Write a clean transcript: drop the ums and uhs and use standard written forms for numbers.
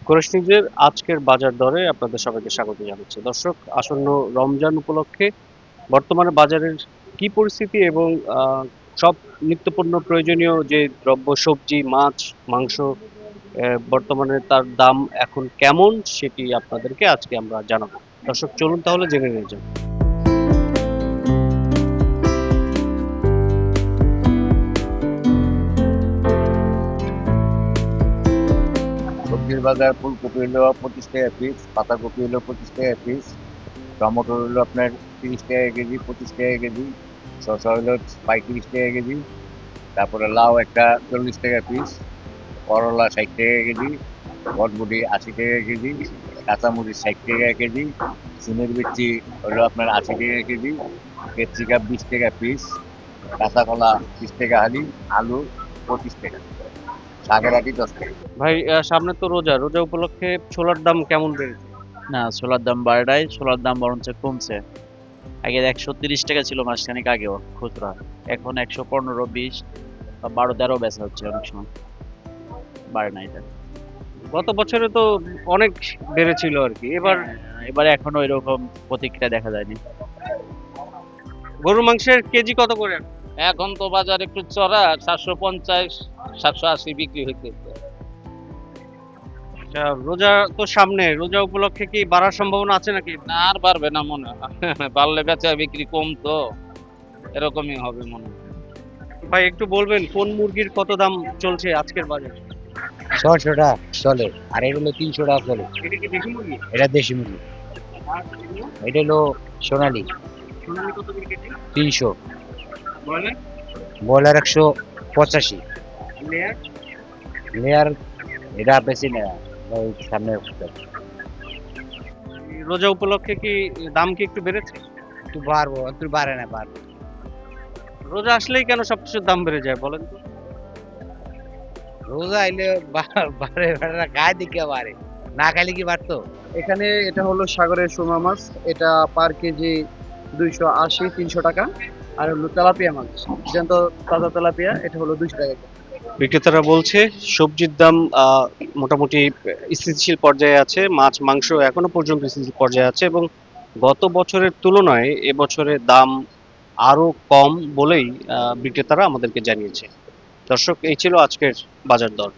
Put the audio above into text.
Kurash নিউজের আজকের বাজার দরে আপনাদের সবাইকে স্বাগত জানাচ্ছি। দর্শক, আসন্ন রমজান উপলক্ষে বর্তমানে বাজারের কি পরিস্থিতি এবং সব নিত্যপণ্য প্রয়োজনীয় যে দ্রব্য, সবজি, মাছ, মাংস, বর্তমানে তার দাম এখন কেমন সেটি আপনাদেরকে আজকে আমরা জানাবো। দর্শক, চলুন তাহলে জেনে নিয়ে যান। সবজির বাজার ফুলকপি হলো 25 টাকা পিস, পাতাকপি হলো 25 টাকা পিস, টমেটো হলো আপনার 30 টাকা কেজি, 25 টাকা কেজি, শসা হলো 35 টাকা কেজি, তারপরে লাউ একটা 40 টাকা পিস, করলা 60 টাকা কেজি, বটবটি 80 টাকা কেজি, কাঁচামরিচ 60 টাকা কেজি, সিমের বিচি হলো আপনার 80 টাকা কেজি, ক্যাপসিকাম 20 টাকা পিস, কাঁচা কলা 30 টাকা হালি, আলু 25 টাকা, শাকের আটি 10 টাকা। ভাই, সামনে তো রোজা, রোজা উপলক্ষে ছোলার দাম কেমন বেড়েছে? না, ছোলার দাম বাড়ে নাই, ছোলার দাম বরঞ্চ কমছে। আগে 130 টাকা ছিল মাসখানেক আগেও খুচরা, এখন 115, 20 বা 12, 13 বেচা হচ্ছে অনেক সময়। বাড়ে নাই এটা। গত বছরে তো অনেক বেড়েছিল আর কি। এবার এখনো এরকম প্রতিক্রিয়া দেখা যায়নি। গরুর মাংসের কেজি কত করে? এখন তো বাজার একটু চড়া, 750 780 বিক্রি হইতেছে। আচ্ছা, রোজা তো সামনে, রোজা উপলক্ষে কি বাড়ার সম্ভাবনা আছে নাকি? না, আর পারবে না মনে হয়। বাড়লে বেচা বিক্রি কম তো, এরকমই হবে মনে হয়। ভাই, একটু বলবেন কোন মুরগির কত দাম চলছে আজকের বাজারে? 600 টাকা চলে, আর এটা হলো 300 টাকা চলে। এটা কি দেশি মুরগি? এটা দেশি মুরগি। আর এগুলো? এটা হলো সোনালি সোনালী কত করে কেজি? 300, বলেন। Broiler 185, layer? লেয়ার এটা বেশি না, ওই সামনে রোজা উপলক্ষে কি দাম কি একটু বেড়েছে? একটু বাড়বো, একটু বাড়ে না, বাড়বে। রোজা আসলেই কেন সবকিছুর দাম বেড়ে যায় বলেন তো? রোজা আইলে বাড়ে, বাড়ে না, গায়ে দিকে বাড়ে, না খাইলে কি বাড়তো? এখানে এটা হলো সাগরের সুরমা মাছ, এটা পার কেজি 280-300 টাকা। আর হলো তেলাপিয়া মাছ, জ্যান্ত তাজা তেলাপিয়া, এটা হলো 200 টাকা। বিক্রেতারা বলছে সবজির দাম মোটামুটি স্থিতিশীল পর্যায়ে আছে, মাছ মাংস এখনো পর্যন্ত স্থিতিশীল পর্যায়ে আছে এবং গত বছরের তুলনায় এবছরে দাম আরো কম বলেই বিক্রেতারা আমাদেরকে জানিয়েছে। দর্শক, এই ছিল আজকের বাজার দর।